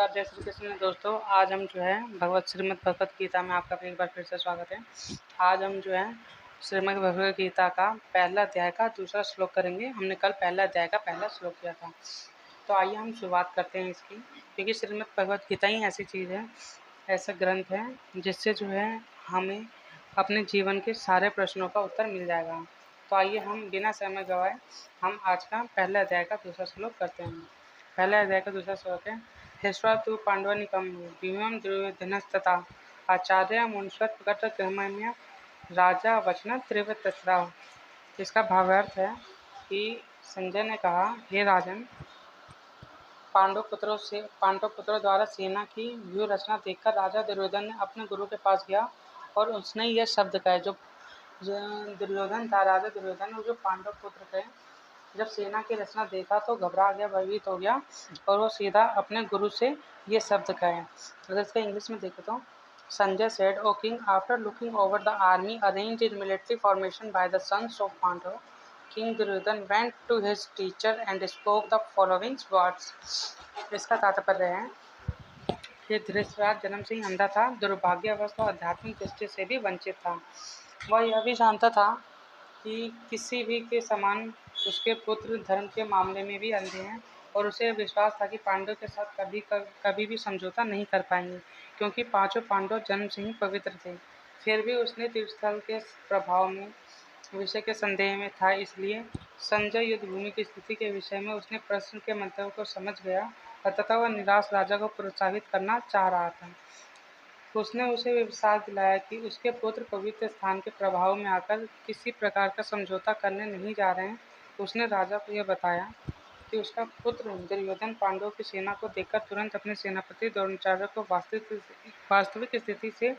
नमस्कार, जय श्री कृष्ण दोस्तों। आज हम जो है श्रीमद् भगवत गीता में आपका एक बार फिर से स्वागत है। आज हम जो है श्रीमद् भगवत गीता का पहला अध्याय का दूसरा श्लोक करेंगे। हमने कल पहला अध्याय का पहला श्लोक किया था, तो आइए हम शुरुआत करते हैं इसकी। क्योंकि श्रीमद् भगवत गीता ही ऐसी चीज़ है, ऐसा ग्रंथ है जिससे जो है हमें अपने जीवन के सारे प्रश्नों का उत्तर मिल जाएगा। तो आइए हम बिना समय गवाए हम आज का पहला अध्याय का दूसरा श्लोक करते हैं। पहले अध्याय का दूसरा श्लोक है। हिस्वा तु पांडवानिकम भीमं दुर्योधनस्तथा आचार्य मुंशवत प्रकट कर्मण्य राजा वचन त्रिवृतस्रा। इसका भावार्थ है कि संजय ने कहा, हे राजन, पांडव पुत्रों द्वारा सेना की व्यूह रचना देखकर राजा दुर्योधन ने अपने गुरु के पास गया और उसने यह शब्द कहे। जो दुर्योधन था, राजा दुर्योधन, जो पांडव पुत्र थे, जब सेना की रचना देखा तो घबरा गया, भयभीत हो गया और वो सीधा अपने गुरु से ये शब्द कहे। अगर इसका इंग्लिश में देखें तो Sanjay said, O king, after looking over the army arranged in military formation by the sons of Pandava, King Duryodhan went to his teacher and spoke the following words. इसका तात्पर्य है कि धृतराष्ट्र जन्म से ही अंधा था, दुर्भाग्यवश और आध्यात्मिक दृष्टि से भी वंचित था। वह यह भी जानता था कि किसी भी के समान उसके पुत्र धर्म के मामले में भी अंधे हैं और उसे विश्वास था कि पांडव के साथ कभी भी समझौता नहीं कर पाएंगे, क्योंकि पांचों पांडव जन्म से ही पवित्र थे। फिर भी उसने तीर्थस्थल के प्रभाव में विषय के संदेह में था, इसलिए संजय युद्ध भूमि की स्थिति के विषय में उसने प्रश्न के मंतव्य को समझ गया और तथा वह निराश राजा को प्रोत्साहित करना चाह रहा था। उसने उसे विश्वास दिलाया कि उसके पुत्र पवित्र स्थान के प्रभाव में आकर किसी प्रकार का समझौता करने नहीं जा रहे हैं। उसने राजा को यह बताया कि उसका पुत्र दुर्योधन पांडवों की सेना को देखकर तुरंत अपने सेनापति द्रोणाचार्य को वास्तविक स्थिति से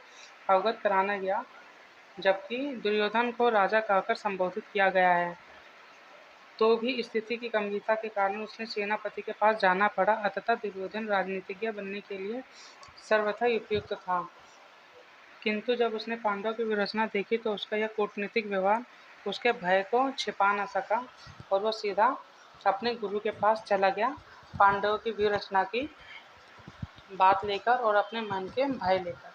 अवगत कराना गया, जबकि दुर्योधन को राजा कहकर संबोधित किया गया है। तो भी स्थिति की गंभीरता के कारण उसने सेनापति के पास जाना पड़ा। अतः दुर्योधन राजनीतिज्ञ बनने के लिए सर्वथा उपयुक्त था, किंतु जब उसने पांडव की व्यूहरचना देखी तो उसका यह कूटनीतिक व्यवहार उसके भय को छिपा न सका और वह सीधा अपने गुरु के पास चला गया, पांडवों की व्यूहरचना की बात लेकर और अपने मन के भय लेकर।